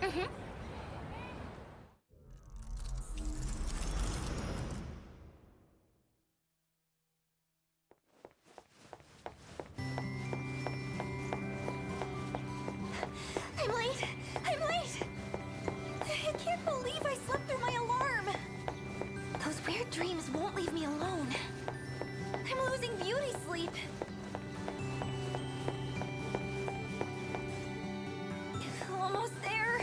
Mm-hmm. I'm late! I'm late! I can't believe I slept through my alarm! Those weird dreams won't leave me alone. I'm losing beauty sleep. Almost there.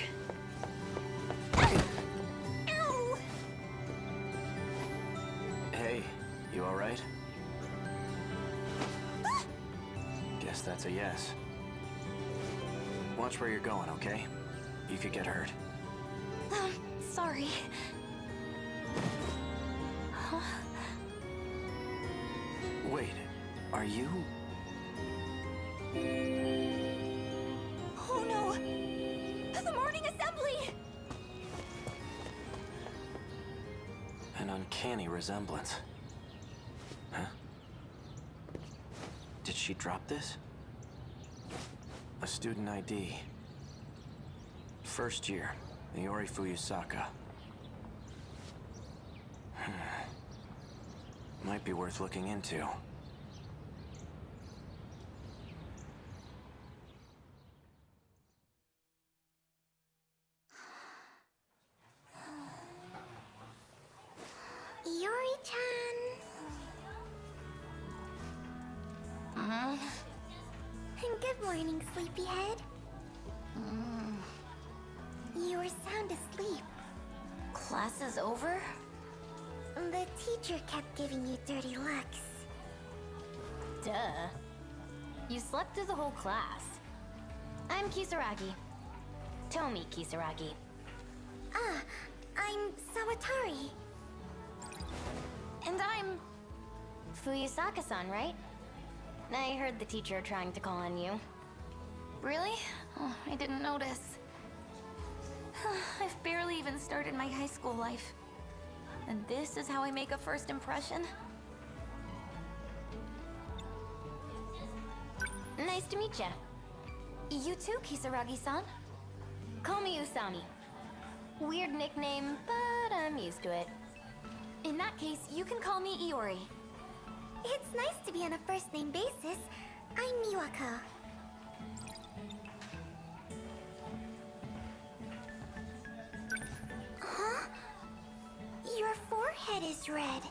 Ow! Hey, you alright? Guess that's a yes. Watch where you're going, okay? You could get hurt. Sorry. Huh? Wait, are you... Oh no! The morning assembly! An uncanny resemblance. Huh? Did she drop this? A student ID. First year, Iori Fuyusaka. Might be worth looking into. Iori-chan. Good morning, sleepyhead. You were sound asleep. Class is over? The teacher kept giving you dirty looks. Duh. You slept through the whole class. I'm Kisaragi. Tomi Kisaragi. Ah, I'm Sawatari. And I'm... Fuyusaka-san, right? I heard the teacher trying to call on you. Really? Oh, I didn't notice. I've barely even started my high school life. And this is how I make a first impression? Nice to meet ya. You too, Kisaragi-san. Call me Usami. Weird nickname, but I'm used to it. In that case, you can call me Iori. It's nice to be on a first-name basis. I'm Miwako. Huh? Your forehead is red.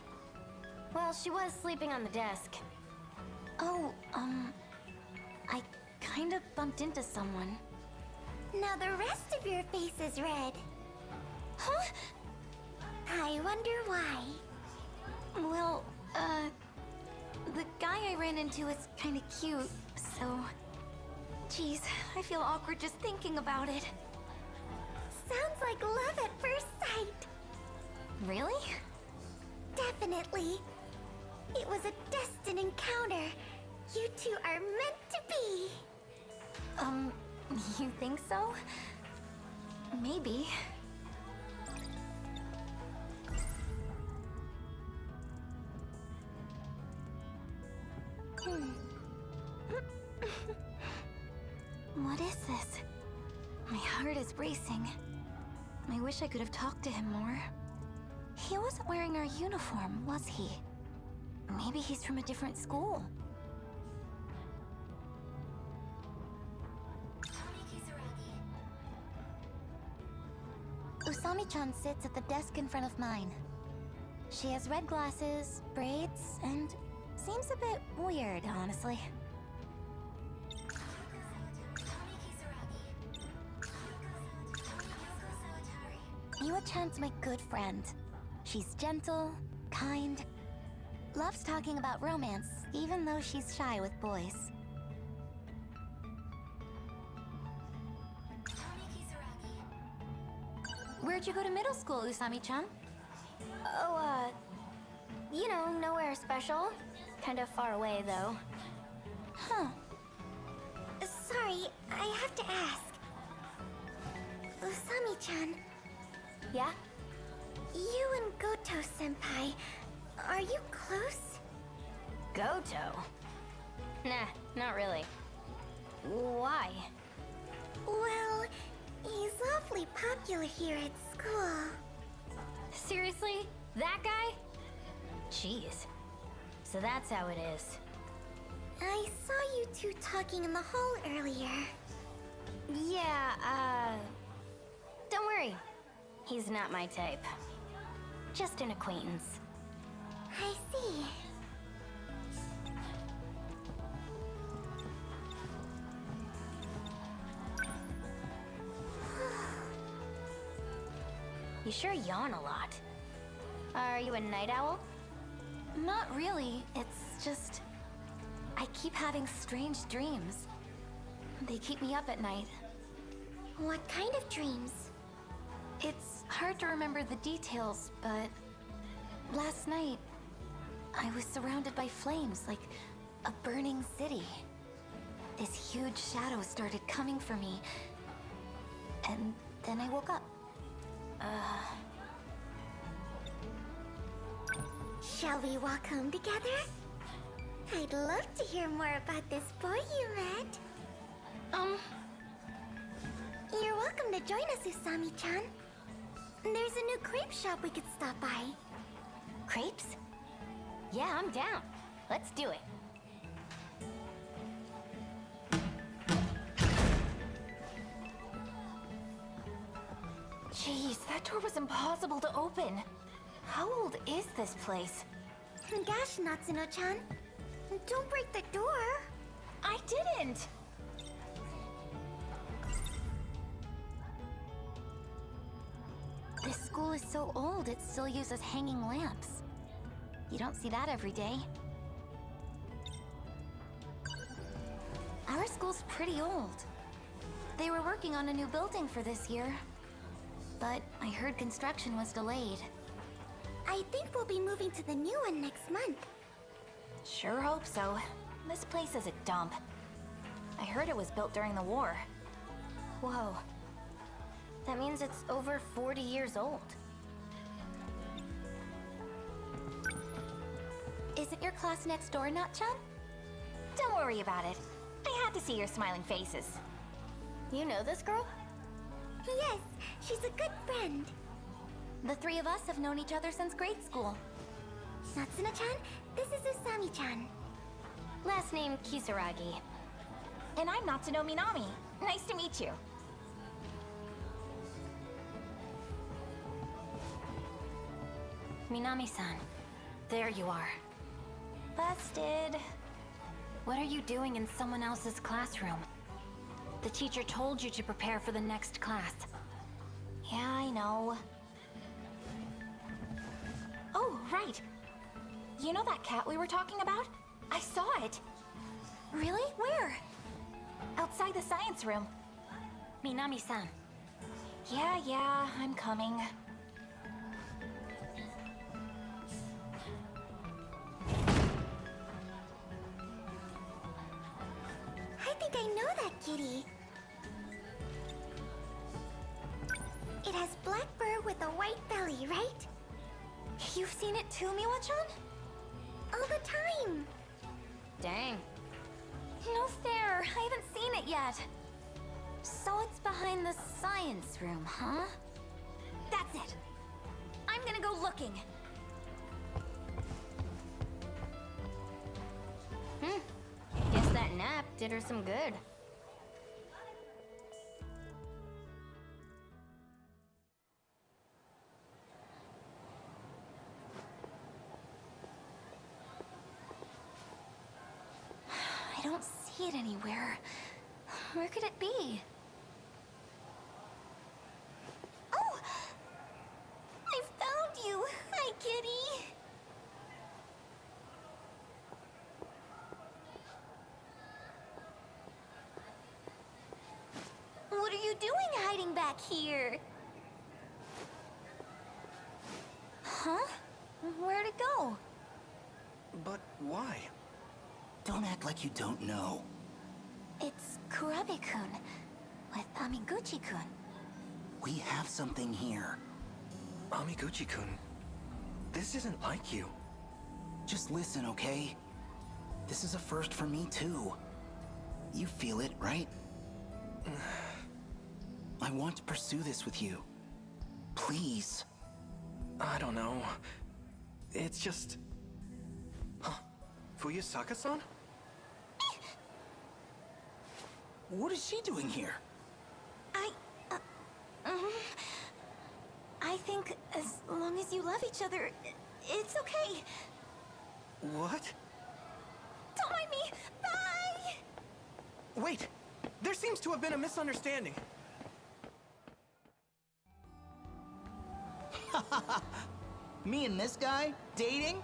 Well, she was sleeping on the desk. Oh, I kind of bumped into someone. Now the rest of your face is red. Huh? I wonder why. Well, the guy I ran into is kind of cute, so... Jeez, I feel awkward just thinking about it. Sounds like love at first sight. Really? Definitely. It was a destined encounter. You two are meant to be. You think so? Maybe. What is this? My heart is racing. I wish I could have talked to him more. He wasn't wearing our uniform, was he? Maybe he's from a different school. Usami-chan sits at the desk in front of mine. She has red glasses, braids, and seems a bit weird, honestly. Miwa-chan's my good friend. She's gentle, kind, loves talking about romance, even though she's shy with boys. Where'd you go to middle school, Usami-chan? Oh, you know, nowhere special. Kind of far away, though. Huh. Sorry, I have to ask. Usami-chan, Yeah? you and Goto-senpai, are you close? Goto? Nah, not really. Why? Well, He's awfully popular here at school. Seriously? That guy? Jeez. So that's how it is. I saw you two talking in the hall earlier. Yeah, don't worry. He's not my type. Just an acquaintance. I see. You sure yawn a lot. Are you a night owl? Not really. It's just... I keep having strange dreams. They keep me up at night. What kind of dreams? It's hard to remember the details, but... Last night, I was surrounded by flames, like a burning city. This huge shadow started coming for me, and then I woke up. Shall we walk home together? I'd love to hear more about this boy you met. You're welcome to join us, Usami-chan. There's a new crepe shop we could stop by. Crepes? Yeah, I'm down. Let's do it. Jeez, that door was impossible to open. How old is this place? Gosh, Natsuno-chan. Don't break the door. I didn't! This school is so old, it still uses hanging lamps. You don't see that every day. Our school's pretty old. They were working on a new building for this year, but I heard construction was delayed. I think we'll be moving to the new one next month. Sure hope so. This place is a dump. I heard it was built during the war. Whoa. That means it's over 40 years old. Isn't your class next door, Nat-chan? Don't worry about it. I had to see your smiling faces. You know this girl? Yes, she's a good friend. The three of us have known each other since grade school. Natsuno-chan, this is Usami-chan. Last name Kisaragi. And I'm Natsuno Minami. Nice to meet you. Minami-san. There you are. Busted. What are you doing in someone else's classroom? The teacher told you to prepare for the next class. Yeah, I know. Oh, right. You know that cat we were talking about? I saw it. Really? Where? Outside the science room. Minami-san. Yeah, I'm coming. I think I know that kitty. It has black fur with a white belly, right? You've seen it too, Miwa-chan? All the time. Dang. No fair. I haven't seen it yet. So it's behind the science room, huh? That's it. I'm gonna go looking. Guess that nap did her some good. I don't see it anywhere. Where could it be? Oh! I found you! Hi, kitty! What are you doing hiding back here? Huh? Where'd it go? But why? Don't act like you don't know. It's Kurabe-kun with Amiguchi-kun. We have something here. Amiguchi-kun, this isn't like you. Just listen, okay? This is a first for me, too. You feel it, right? I want to pursue this with you. Please. I don't know. It's just... Huh? Fuyusaka-san? What is she doing here? I think as long as you love each other, it's okay. What? Don't mind me. Bye! Wait! There seems to have been a misunderstanding. Me and this guy? Dating?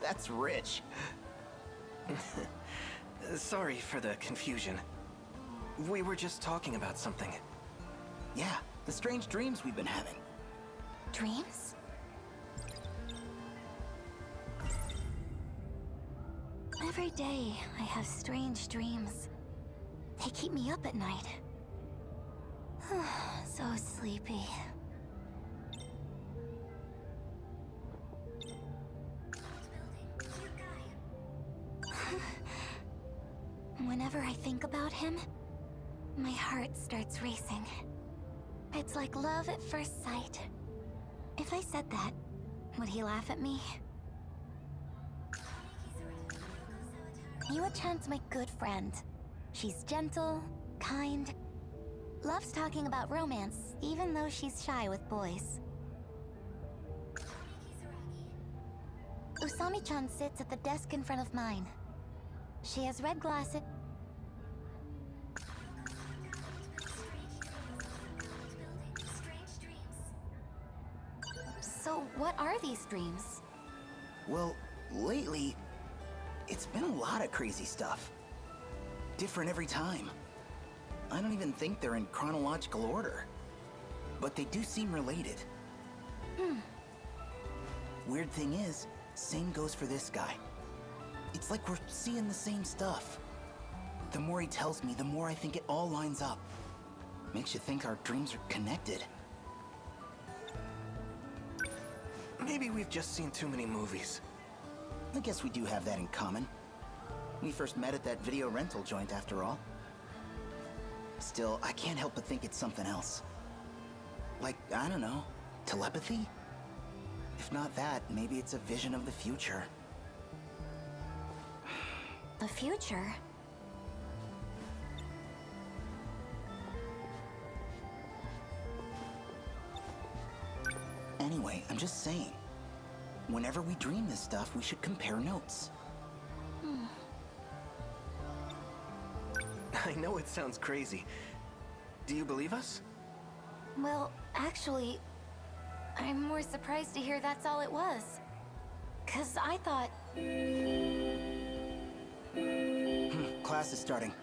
That's rich. Sorry for the confusion. We were just talking about something. Yeah, the strange dreams we've been having. Dreams? Every day, I have strange dreams. They keep me up at night. So sleepy. Whenever I think about him, my heart starts racing. It's like love at first sight. If I said that, would he laugh at me? Yua-chan's my good friend. She's gentle, kind, loves talking about romance, even though she's shy with boys. Usami-chan sits at the desk in front of mine. She has red glasses. So, what are these dreams? Well, lately, it's been a lot of crazy stuff. Different every time. I don't even think they're in chronological order. But they do seem related. Weird thing is, same goes for this guy. It's like we're seeing the same stuff. The more he tells me, the more I think it all lines up. Makes you think our dreams are connected. Maybe we've just seen too many movies. I guess we do have that in common. We first met at that video rental joint after all. Still, I can't help but think it's something else. Like, I don't know, telepathy? If not that, maybe it's a vision of the future. The future? Anyway, I'm just saying. Whenever we dream this stuff, we should compare notes. I know it sounds crazy. Do you believe us? Well, actually, I'm more surprised to hear that's all it was. 'Cause I thought... Class is starting.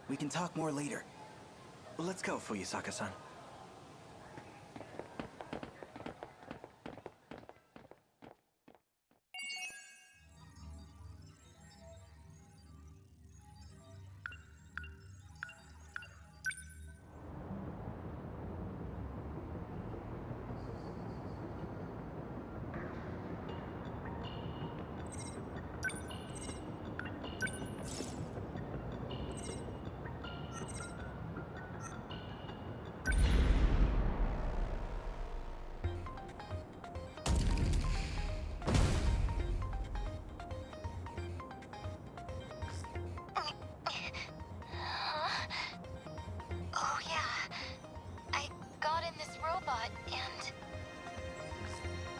We can talk more later. Let's go, Fuyusaka-san. Oh yeah, I got in this robot and...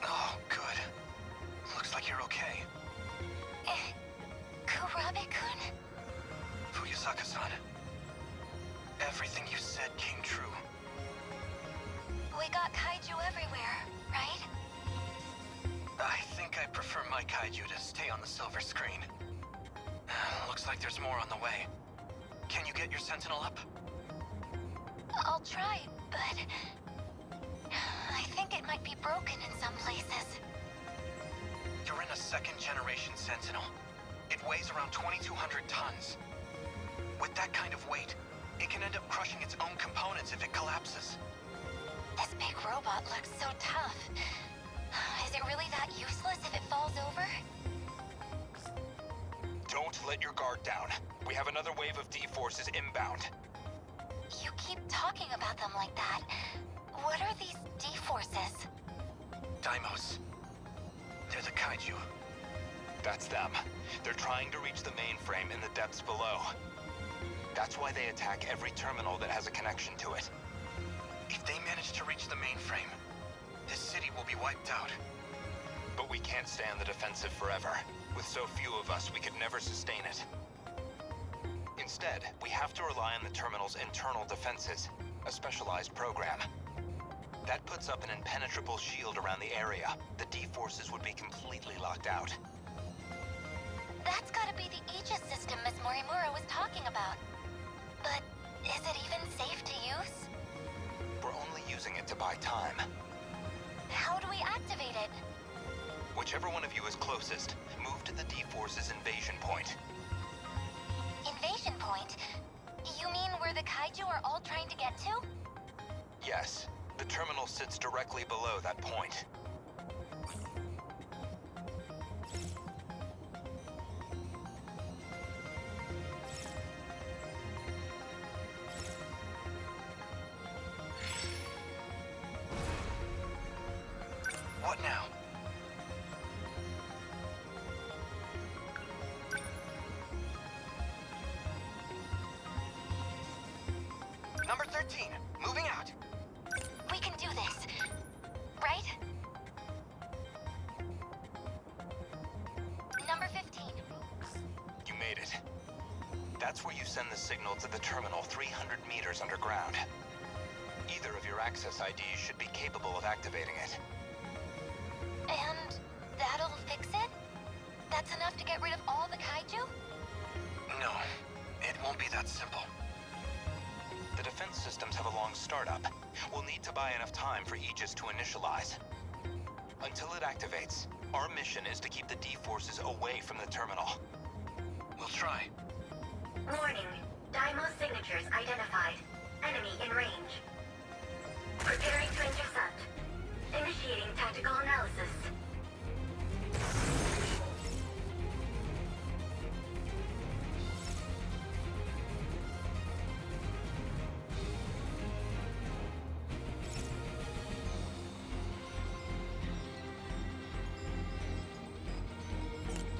Oh, good. Looks like you're okay. Kurabe-kun? Fuyusaka-san. Everything you said came true. We got kaiju everywhere, right? I think I prefer my kaiju to stay on the silver screen. Looks like there's more on the way. Can you get your Sentinel up? I'll try, but... I think it might be broken in some places. You're in a second-generation Sentinel. It weighs around 2,200 tons. With that kind of weight, it can end up crushing its own components if it collapses. This big robot looks so tough. Is it really that useless if it falls over? Don't let your guard down. We have another wave of D-forces inbound. You keep talking about them like that. What are these D-forces? Daimos. They're the kaiju. That's them. They're trying to reach the mainframe in the depths below. That's why they attack every terminal that has a connection to it. If they manage to reach the mainframe, this city will be wiped out. But we can't stay on the defensive forever. With so few of us, we could never sustain it. Instead, we have to rely on the terminal's internal defenses, a specialized program. That puts up an impenetrable shield around the area. The D-forces would be completely locked out. That's gotta be the Aegis system Miss Morimura was talking about. But is it even safe to use? We're only using it to buy time. How do we activate it? Whichever one of you is closest, move to the D-force's invasion point. Invasion point? You mean where the kaiju are all trying to get to? Yes, the terminal sits directly below that point. What now? Number 13, moving out. We can do this, right? Number 15. You made it. That's where you send the signal to the terminal 300 meters underground. Either of your access IDs should be capable of activating it. And that'll fix it? That's enough to get rid of all the kaiju? No, it won't be that simple. The defense systems have a long startup. We'll need to buy enough time for Aegis to initialize. Until it activates, our mission is to keep the D-forces away from the terminal. We'll try. Warning. Daimos signatures identified. Enemy in range. Preparing to intercept. Initiating tactical analysis.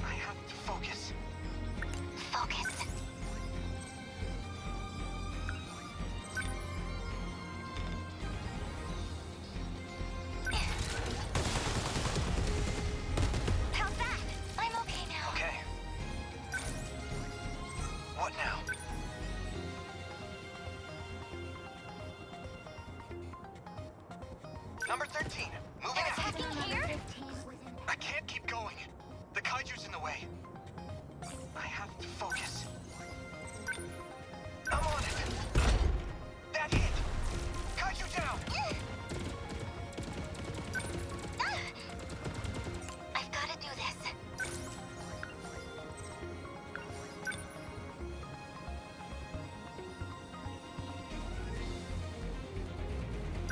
I have to focus. Focus. How's that? I'm okay now. Okay. What now? Number 13, moving They're out. attacking here? I can't keep going. The kaiju's in the way. I have to focus. I'm on it. That hit. Kaiju down. I've got to do this.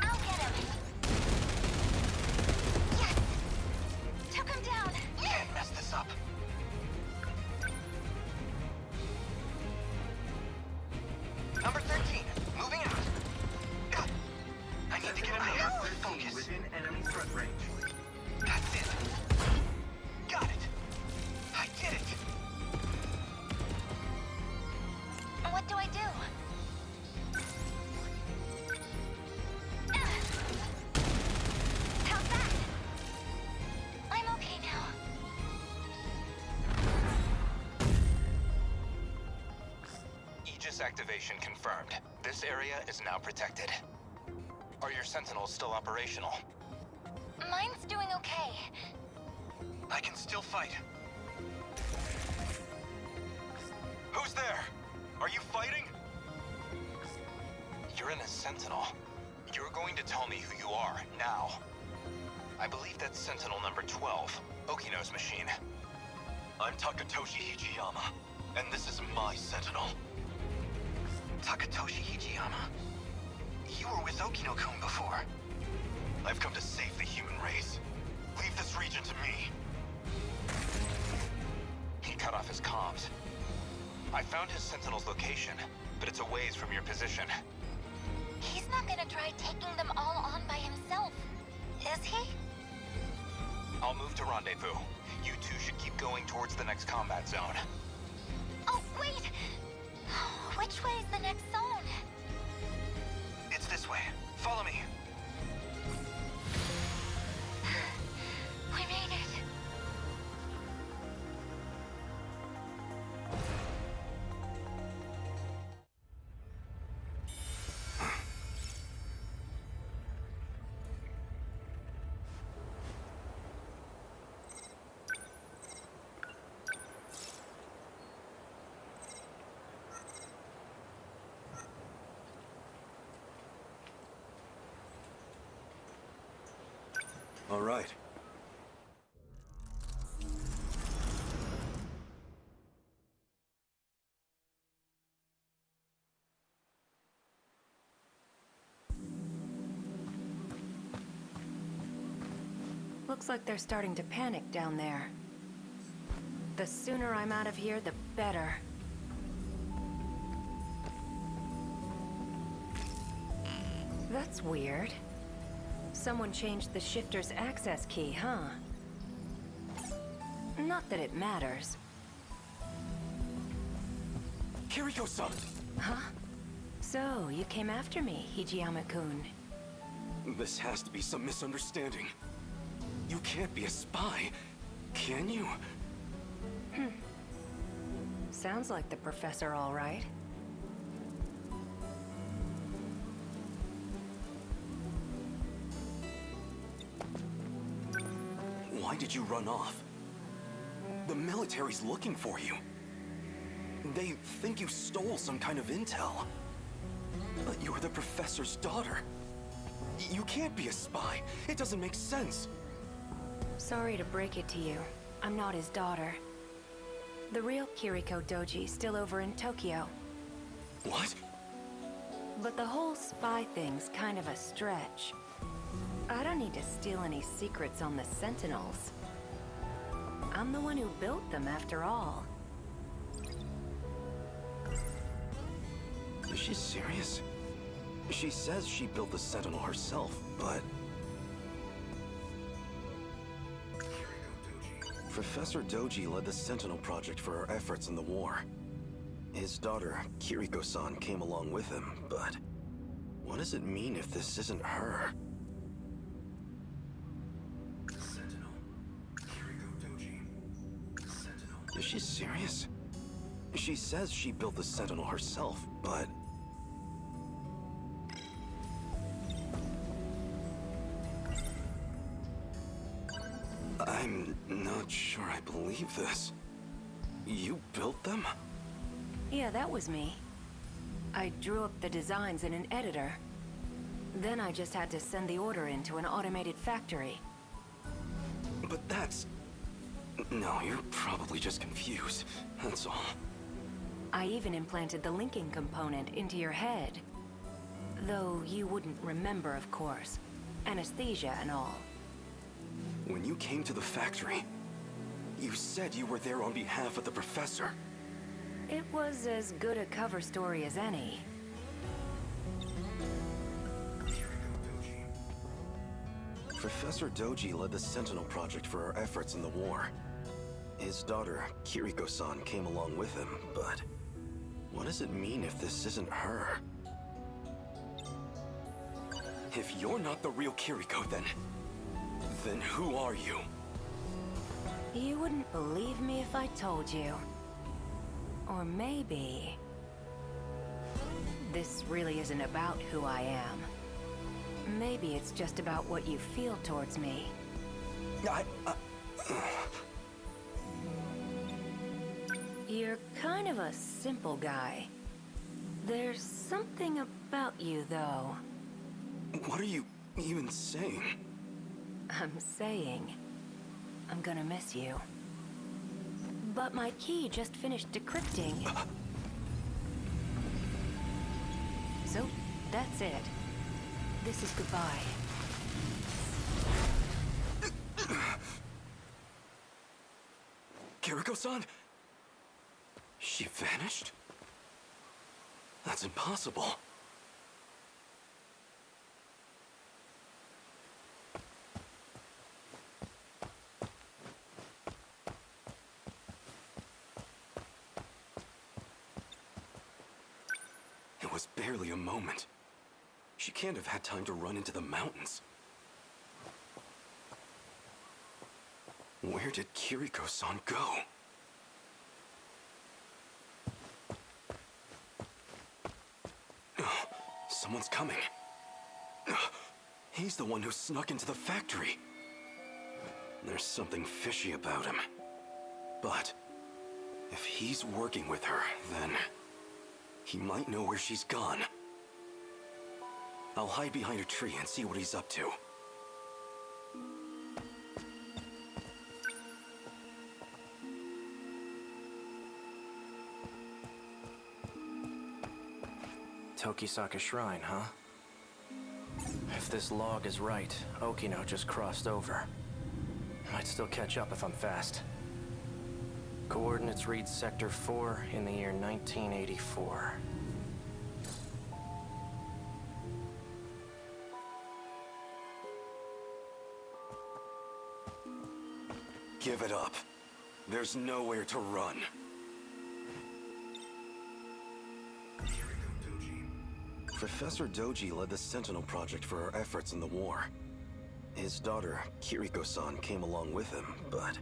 I'll get him. Yes! Took him down. Can't mess this up. Number 13, moving out. Ah, I need to get him here. Focus. Within enemy threat range. That's it. Got it. I did it. What do I do? How's that? I'm okay now. Aegis activation confirmed. This area is now protected. Are your Sentinels still operational? Mine's doing okay. I can still fight. Who's there? Are you fighting? You're in a Sentinel. You're going to tell me who you are, now. I believe that's Sentinel number 12, Okino's machine. I'm Takatoshi Hijiyama, and this is my Sentinel. Takatoshi Hijiyama? You were with Okino-kun before. I've come to save the human race. Leave this region to me. He cut off his comms. I found his Sentinel's location, but it's a ways from your position. He's not gonna try taking them all on by himself, is he? I'll move to rendezvous. You two should keep going towards the next combat zone. Oh, wait! Which way is the next zone? It's this way. Follow me. We made it. All right. Looks like they're starting to panic down there. The sooner I'm out of here, the better. That's weird. Someone changed the shifter's access key, huh? Not that it matters. Kiriko-san! Huh? So, you came after me, Hijiyama-kun. This has to be some misunderstanding. You can't be a spy, can you? Sounds like the professor, all right. Why did you run off? The military's looking for you. They think you stole some kind of intel. But you're the professor's daughter. You can't be a spy. It doesn't make sense. Sorry to break it to you. I'm not his daughter. The real Kiriko Doji's still over in Tokyo. What? But the whole spy thing's kind of a stretch. I don't need to steal any secrets on the Sentinels. I'm the one who built them, after all. Is she serious? She says she built the Sentinel herself, but... Professor Doji led the Sentinel project for our efforts in the war. His daughter, Kiriko-san, came along with him, but... what does it mean if this isn't her? Sentinel. Kiriko Doji. Sentinel. Is she serious? She says she built the Sentinel herself, but... I'm not sure I believe this. You built them? Yeah, that was me. I drew up the designs in an editor. Then I just had to send the order into an automated factory. But that's... No, you're probably just confused. That's all. I even implanted the linking component into your head. Though you wouldn't remember, of course. Anesthesia and all. When you came to the factory, you said you were there on behalf of the professor. It was as good a cover story as any. Professor Doji led the Sentinel project for our efforts in the war. His daughter, Kiriko-san, came along with him, but... what does it mean if this isn't her? If you're not the real Kiriko, then who are you? You wouldn't believe me if I told you. Or maybe... this really isn't about who I am. Maybe it's just about what you feel towards me. You're kind of a simple guy. There's something about you, though. What are you even saying? I'm saying... I'm gonna miss you. But my key just finished decrypting. So, that's it. This is goodbye. Kiriko-san? She vanished? That's impossible. was barely a moment. She can't have had time to run into the mountains. Where did Kiriko-san go? Someone's coming. He's the one who snuck into the factory. There's something fishy about him. But if he's working with her, then he might know where she's gone. I'll hide behind a tree and see what he's up to. Tokisaka Shrine, huh? If this log is right, Okino just crossed over. Might still catch up if I'm fast. Coordinates read Sector 4 in the year 1984. Give it up. There's nowhere to run. Professor Doji led the Sentinel project for our efforts in the war. His daughter, Kiriko-san, came along with him, but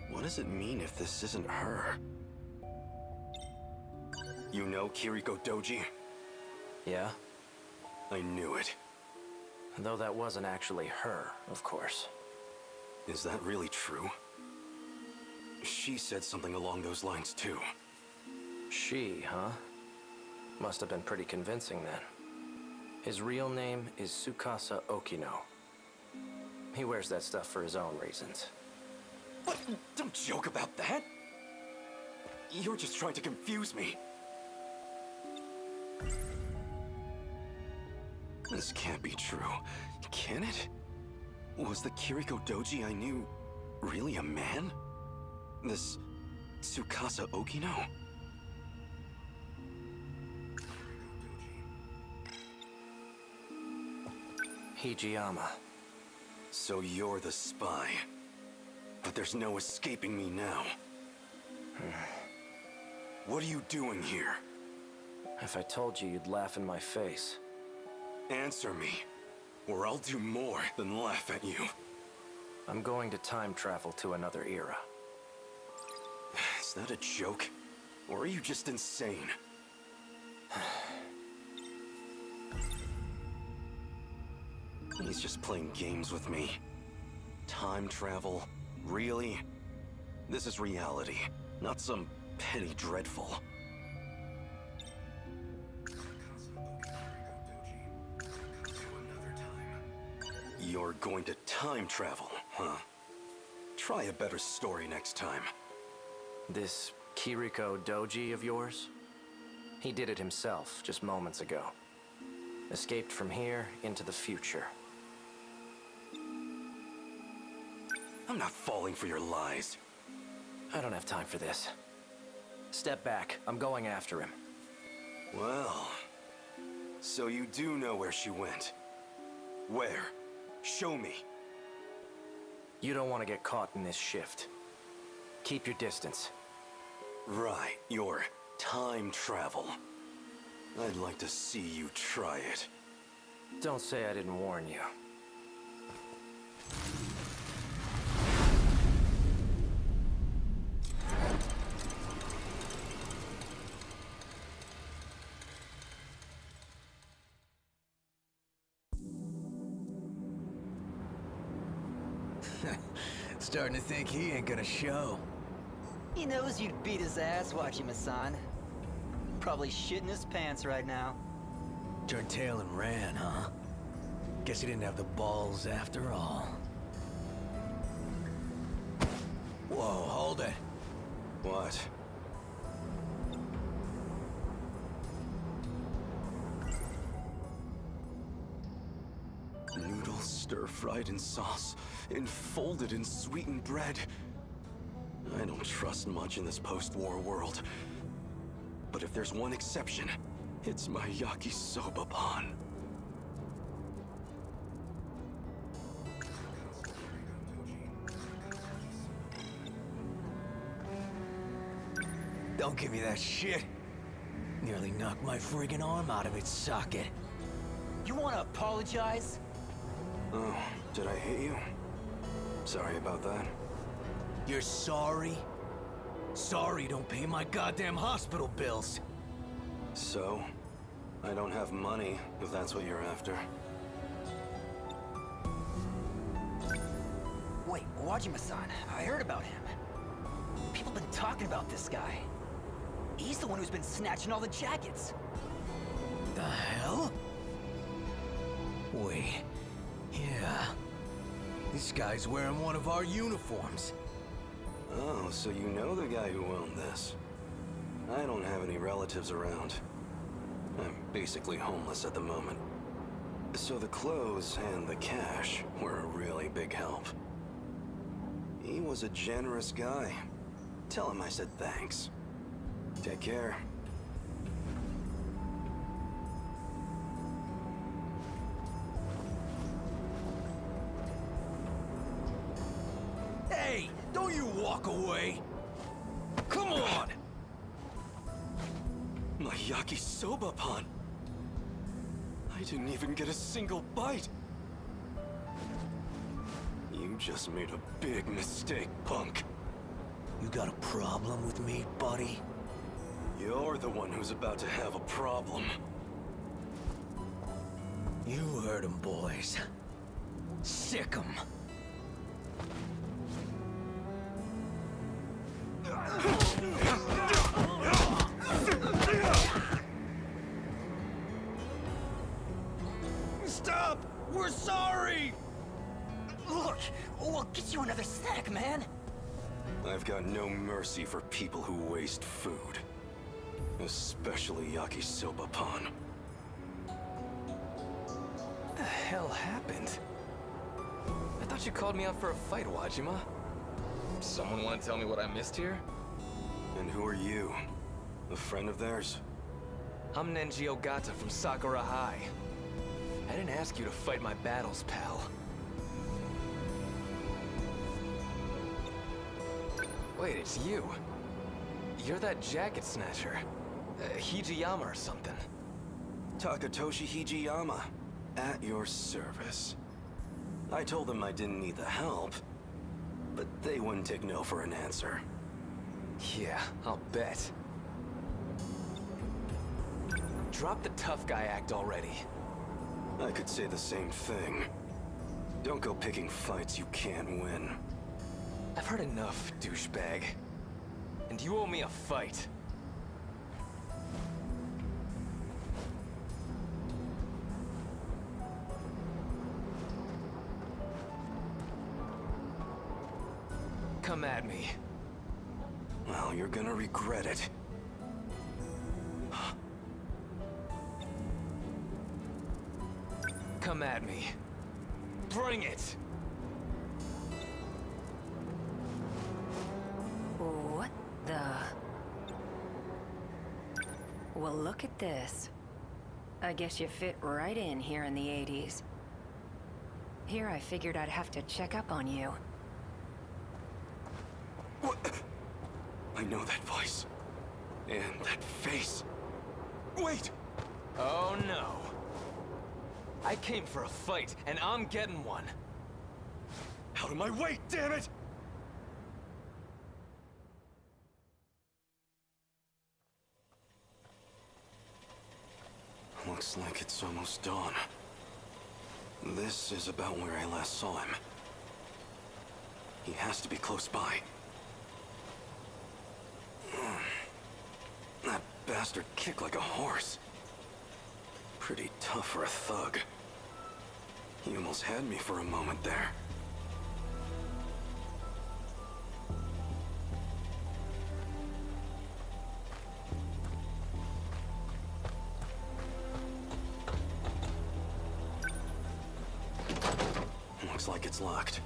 what does it mean if this isn't her? You know Kiriko Doji? Yeah? I knew it. Though that wasn't actually her, of course. Is that really true? She said something along those lines too. She, huh? Must have been pretty convincing then. His real name is Tsukasa Okino. He wears that stuff for his own reasons. What? Don't joke about that! You're just trying to confuse me. This can't be true, can it? Was the Kiriko Doji I knew really a man? This Tsukasa Okino? Hijiyama. So you're the spy. But there's no escaping me now. What are you doing here? If I told you, you'd laugh in my face. Answer me, or I'll do more than laugh at you. I'm going to time travel to another era. Is that a joke? Or are you just insane? He's just playing games with me. Time travel? Really? This is reality, not some petty dreadful. You're going to time travel, huh? Try a better story next time. This Kiriko Doji of yours? He did it himself just moments ago. Escaped from here into the future. I'm not falling for your lies. I don't have time for this. Step back. I'm going after him. Well, so you do know where she went. Where? Show me. You don't want to get caught in this shift. Keep your distance. Right, your time travel. I'd like to see you try it. Don't say I didn't warn you. Starting to think he ain't gonna show. He knows you'd beat his ass watching Hassan. Probably shitting his pants right now. Turned tail and ran, huh? Guess he didn't have the balls after all. Whoa, hold it. What? Noodles stir-fried in sauce, enfolded in sweetened bread. I don't trust much in this post-war world. But if there's one exception, it's my yakisoba pan. Don't give me that shit. Nearly knocked my friggin' arm out of its socket. You wanna apologize? Oh, did I hit you? Sorry about that. You're sorry? Sorry don't pay my goddamn hospital bills. So? I don't have money, if that's what you're after. Wait, Wajima-san, I heard about him. People been talking about this guy. He's the one who's been snatching all the jackets. The hell? Wait. Yeah. This guy's wearing one of our uniforms. Oh, so you know the guy who owned this. I don't have any relatives around. I'm basically homeless at the moment. So the clothes and the cash were a really big help. He was a generous guy. Tell him I said thanks. Take care. Hey, don't you walk away! Come on! My yakisoba-pan! I didn't even get a single bite! You just made a big mistake, punk. You got a problem with me, buddy? You're the one who's about to have a problem. You heard him, boys. Sick 'em. Stop! We're sorry! Look, we'll get you another snack, man. I've got no mercy for people who waste food. Especially yakisoba-pan. What the hell happened? I thought you called me out for a fight, Wajima. Someone want to tell me what I missed here? And who are you? A friend of theirs? I'm Nenji Ogata from Sakura High. I didn't ask you to fight my battles, pal. Wait, it's you. You're that jacket snatcher. Hijiyama or something. Takatoshi Hijiyama. At your service. I told them I didn't need the help, but they wouldn't take no for an answer. Yeah, I'll bet. Drop the tough guy act already. I could say the same thing. Don't go picking fights you can't win. I've heard enough, douchebag. And you owe me a fight. Come at me. Well, you're gonna regret it. Come at me. Bring it! What the... Well, look at this. I guess you fit right in here in the 80s. Here I figured I'd have to check up on you. What? I know that voice. And that face. Wait! Oh no. I came for a fight, and I'm getting one. Out of my way, damn it! Looks like it's almost dawn. This is about where I last saw him. He has to be close by. That bastard kicked like a horse. Pretty tough for a thug. He almost had me for a moment there. Looks like it's locked.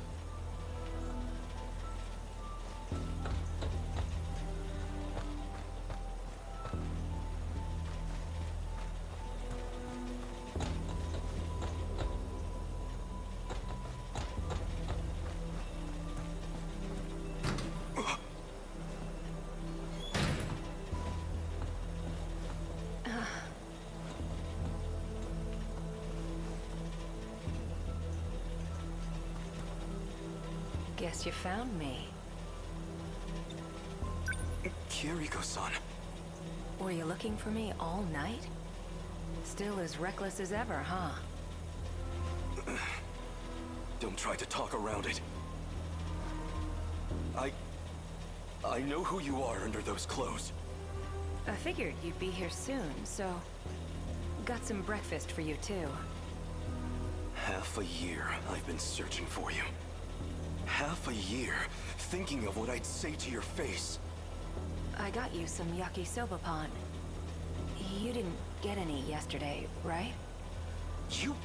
Guess you found me. Kiriko-san. Were you looking for me all night? Still as reckless as ever, huh? Don't try to talk around it. I know who you are under those clothes. I figured you'd be here soon, so... got some breakfast for you, too. Half a year I've been searching for you. Half a year thinking of what I'd say to your face. I got you some yakisoba-pan. You didn't get any yesterday, right? You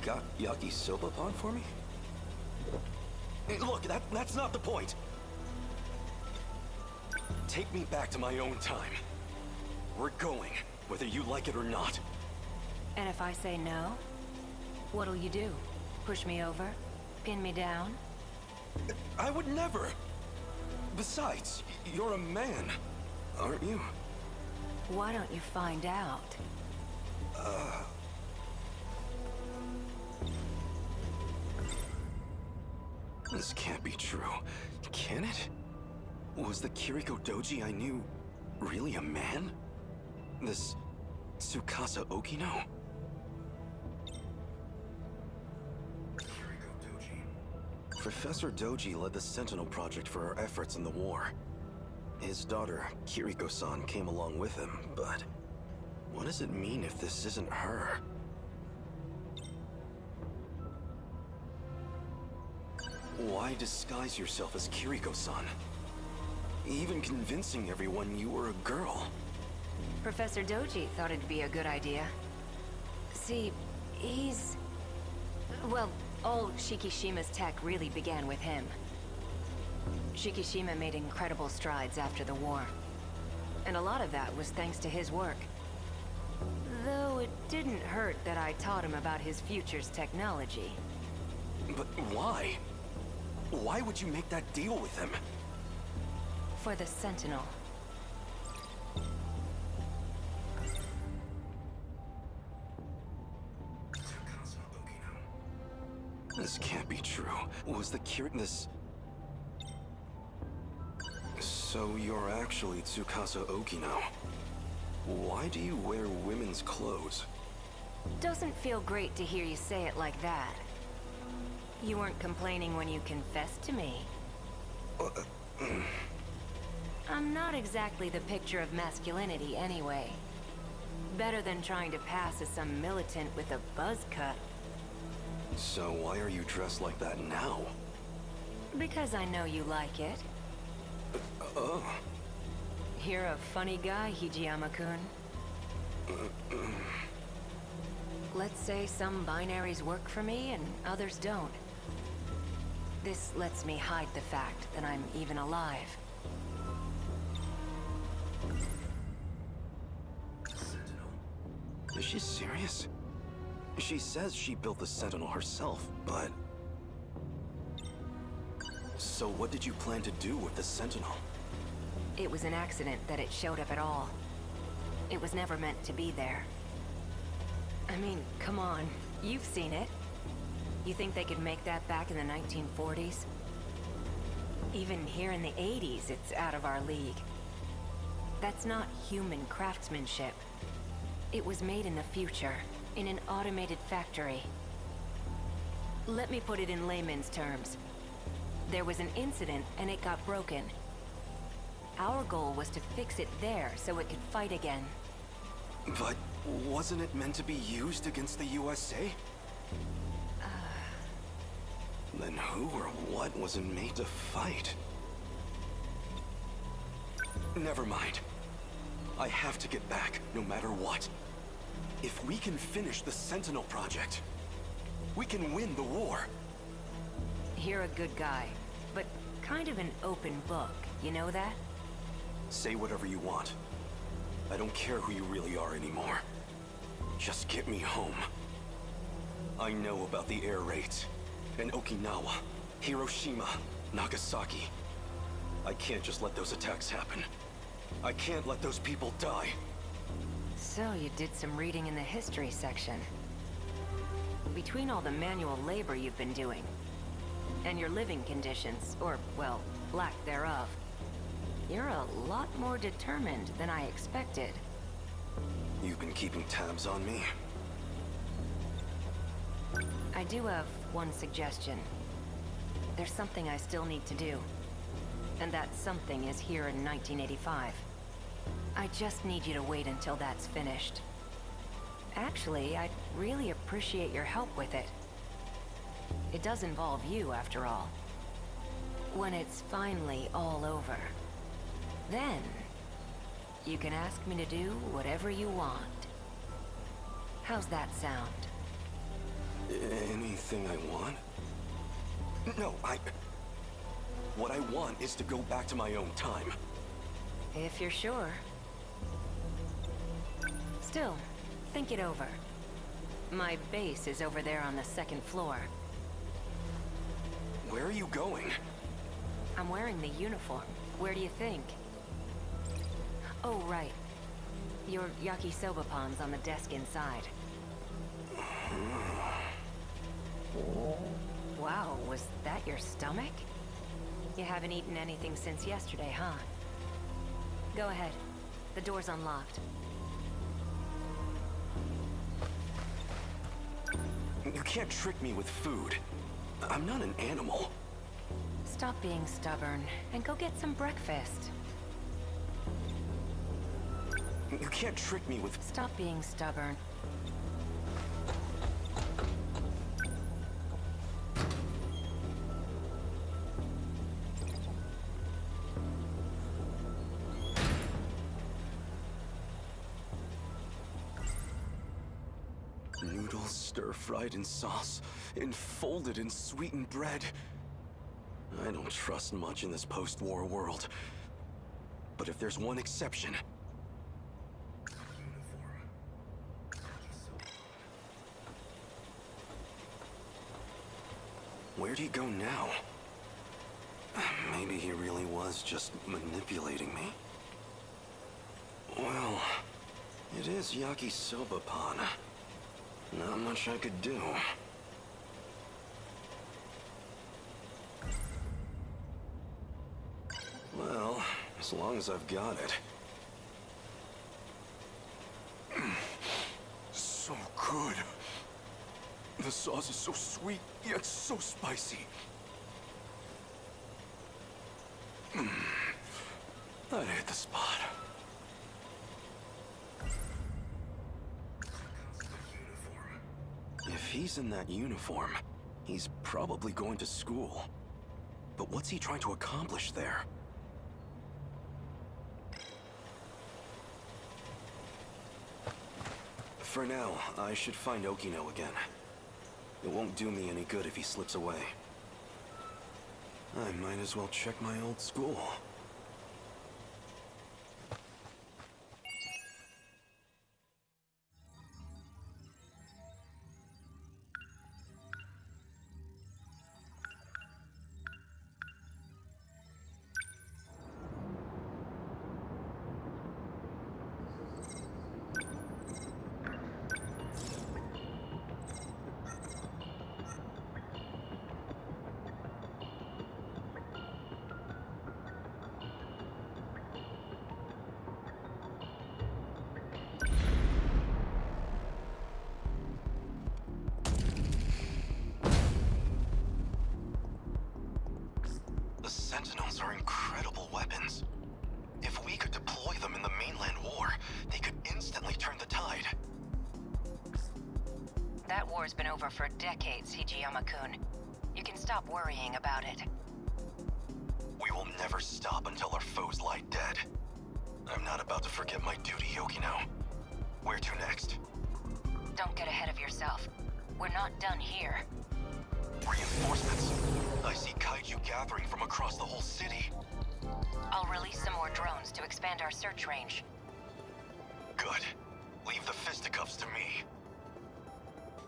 got yakisoba-pan for me? Hey, look, that's not the point. Take me back to my own time. We're going, whether you like it or not. And if I say no, what'll you do? Push me over? Pin me down? I would never! Besides, you're a man, aren't you? Why don't you find out? This can't be true. Can it? Was the Kiriko Doji I knew really a man? This Tsukasa Okino? Professor Doji led the Sentinel project for our efforts in the war. His daughter, Kiriko-san, came along with him, but what does it mean if this isn't her? Why disguise yourself as Kiriko-san? Even convincing everyone you were a girl. Professor Doji thought it'd be a good idea. See, he's... well, all Shikishima's tech really began with him. Shikishima made incredible strides after the war. And a lot of that was thanks to his work. Though it didn't hurt that I taught him about his future's technology. But why? Why would you make that deal with him? For the Sentinel. This can't be true. Was the this... So you're actually Tsukasa Okino. Why do you wear women's clothes? Doesn't feel great to hear you say it like that. You weren't complaining when you confessed to me. I'm not exactly the picture of masculinity anyway. Better than trying to pass as some militant with a buzz cut. So why are you dressed like that now? Because I know you like it. Oh. You're a funny guy, Hijiyama-kun. Let's say some binaries work for me and others don't. This lets me hide the fact that I'm even alive. Sentinel? Is she serious? She says she built the Sentinel herself, but... So what did you plan to do with the Sentinel? It was an accident that it showed up at all. It was never meant to be there. I mean, come on. You've seen it. You think they could make that back in the 1940s? Even here in the 80s, it's out of our league. That's not human craftsmanship. It was made in the future, in an automated factory. Let me put it in layman's terms. There was an incident and it got broken. Our goal was to fix it there so it could fight again. But wasn't it meant to be used against the USA? Then who or what was it made to fight? Never mind. I have to get back, no matter what. If we can finish the Sentinel project, we can win the war. You're a good guy, but kind of an open book, you know that? Say whatever you want. I don't care who you really are anymore. Just get me home. I know about the air raids. And Okinawa, Hiroshima, Nagasaki. I can't just let those attacks happen. I can't let those people die. So you did some reading in the history section. Between all the manual labor you've been doing, and your living conditions, or, well, lack thereof. You're a lot more determined than I expected. You've been keeping tabs on me? I do have one suggestion. There's something I still need to do. And that something is here in 1985. I just need you to wait until that's finished. Actually, I'd really appreciate your help with it. It does involve you, after all. When it's finally all over, then you can ask me to do whatever you want. How's that sound? Anything I want? No, what I want is to go back to my own time. If you're sure. Still, think it over. My base is over there on the second floor. Where are you going? I'm wearing the uniform. Where do you think? Oh, right. Your yakisoba pan's on the desk inside. Wow, was that your stomach? You haven't eaten anything since yesterday, huh? Go ahead. The door's unlocked. You can't trick me with food. I'm not an animal. Stop being stubborn and go get some breakfast. You can't trick me with... Stop being stubborn. Noodles stir-fried in sauce, enfolded in sweetened bread. I don't trust much in this post-war world. But if there's one exception... Where'd he go now? Maybe he really was just manipulating me. Well, it is yakisoba pan. Not much I could do. Well, as long as I've got it. So good. The sauce is so sweet, yet so spicy. That hit the spot. If he's in that uniform, he's probably going to school. But what's he trying to accomplish there? For now, I should find Okino again. It won't do me any good if he slips away. I might as well check my old school. The Sentinels are incredible weapons. If we could deploy them in the mainland war, they could instantly turn the tide. That war's been over for decades, Hijiyama-kun. You can stop worrying about it. We will never stop until our foes lie dead. I'm not about to forget my duty, Okino. Where to next? Don't get ahead of yourself. We're not done here. Reinforcements. I see kaiju gathering from across the whole city. I'll release some more drones to expand our search range. Good. Leave the fisticuffs to me.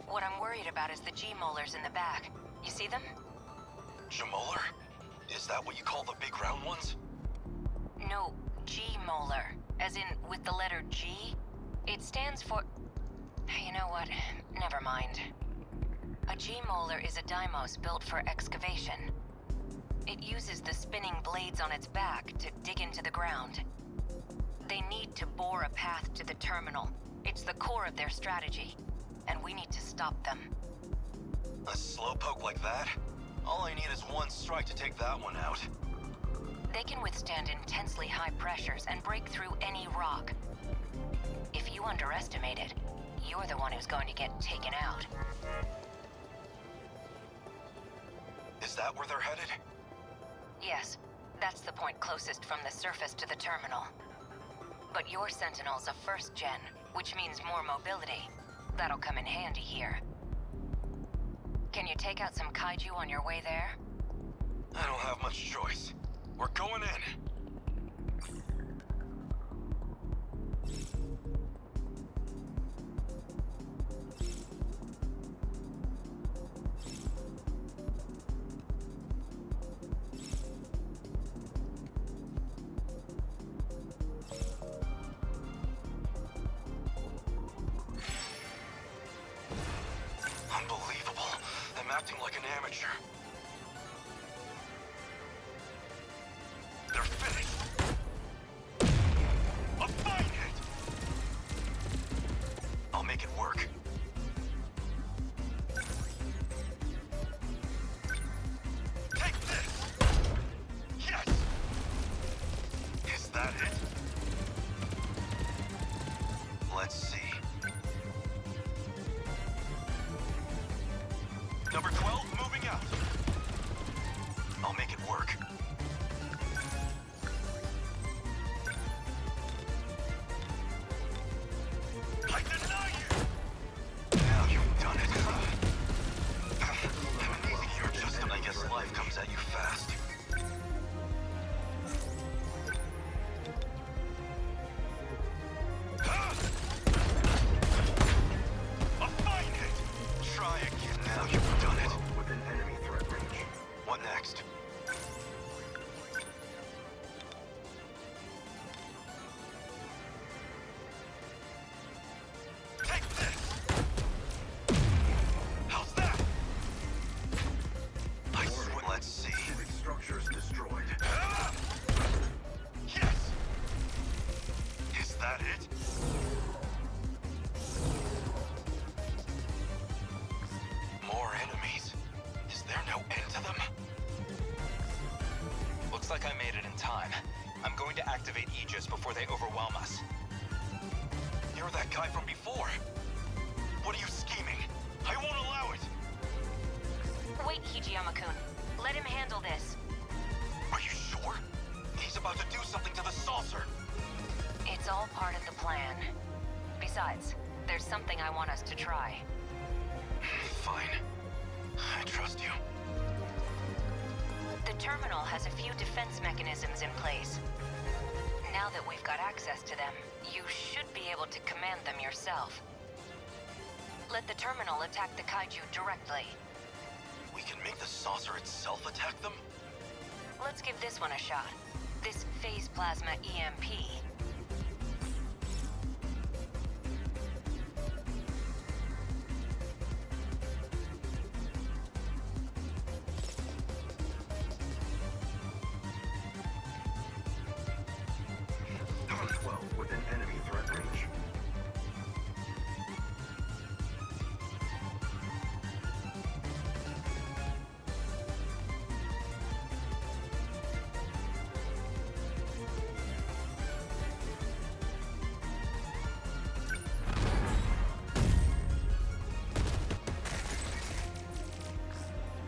What I'm worried about is the G-molars in the back. You see them? Jamolar? Is that what you call the big round ones? No, G-molar. As in, with the letter G? It stands for... You know what? Never mind. A G-molar is a Deimos built for excavation. It uses the spinning blades on its back to dig into the ground. They need to bore a path to the terminal. It's the core of their strategy, and we need to stop them. A slowpoke like that? All I need is one strike to take that one out. They can withstand intensely high pressures and break through any rock. If you underestimate it, you're the one who's going to get taken out. Is that where they're headed? Yes, that's the point closest from the surface to the terminal. But your Sentinel's a first gen, which means more mobility. That'll come in handy here. Can you take out some kaiju on your way there? I don't have much choice. We're going in. Unbelievable. I'm acting like an amateur. They're finished. A fine hit. I'll make it work. Take this. Yes. Is that it? Let's see. Number 12 moving out. I'll make it work. I deny you! Now you've done it. I'm amazing you're just I guess life comes at you fast. A fine hit! Try again now you've done it. Within enemy threat range. What next? Take this! How's that? I swear. Let's see. Structures destroyed. Yes! Is that it? More enemies. Is there no end to them? Looks like I made it in time. I'm going to activate Aegis before they overwhelm us. You're that guy from before. What are you scheming? I won't allow it. Wait, Hijiyama-kun. Let him handle this. Are you sure? He's about to do something to the saucer. It's all part of the plan. Besides, there's something I want us to try. Fine. I trust you. The terminal has a few defense mechanisms in place. Now that we've got access to them, you should be able to command them yourself. Let the terminal attack the kaiju directly. We can make the saucer itself attack them? Let's give this one a shot. This phase plasma EMP. Number 12 within enemy threat range.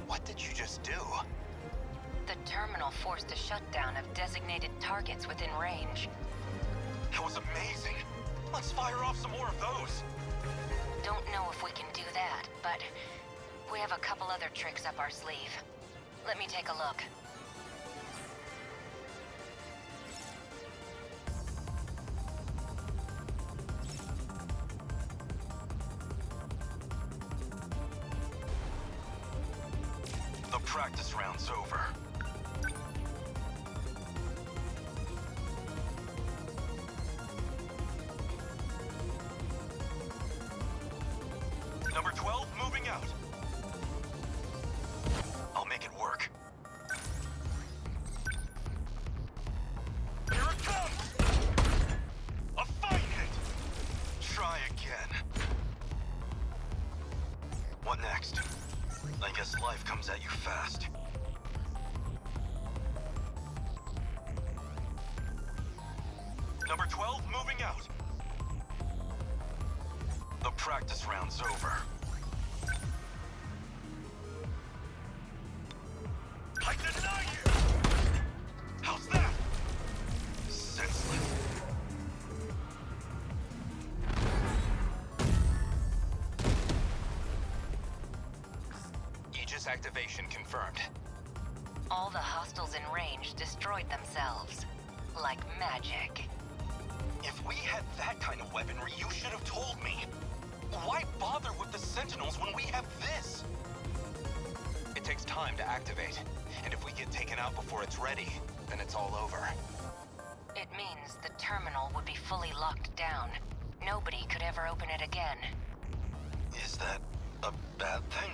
What did you just do? The terminal forced a shutdown of designated targets within range. That was amazing. Let's fire off some more of those. Don't know if we can do that, but we have a couple other tricks up our sleeve. Let me take a look. The practice round's over. Number 12 moving out. What next? I guess life comes at you fast. Number 12 moving out. The practice round's over. I deny you! How's that? Senseless. Aegis activation confirmed. All the hostiles in range destroyed themselves. Like magic. If we had that kind of weaponry, you should have told me. Why bother with the Sentinels when we have this? It takes time to activate, and if we get taken out before it's ready, then it's all over. It means the terminal would be fully locked down. Nobody could ever open it again. Is that a bad thing?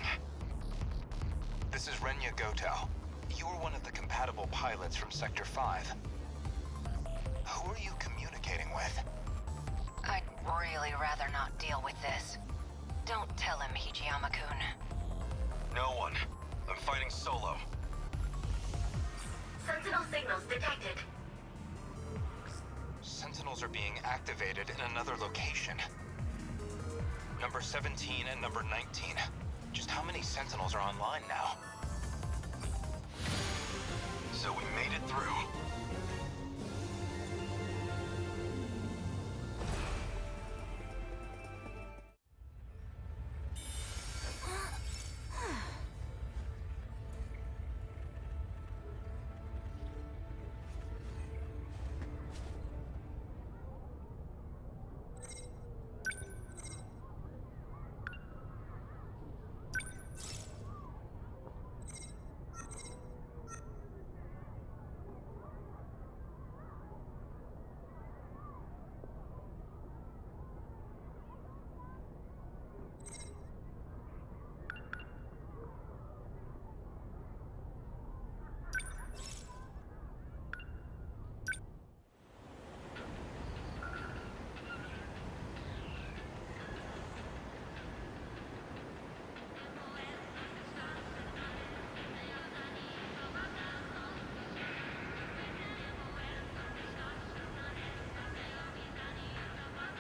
This is Renya Goto. You were one of the compatible pilots from Sector 5. Who are you communicating with? I'd really rather not deal with this. Don't tell him, Hijiyama-kun. No one. I'm fighting solo. Sentinel signals detected. Sentinels are being activated in another location. Number 17 and number 19. Just how many Sentinels are online now? So we made it through.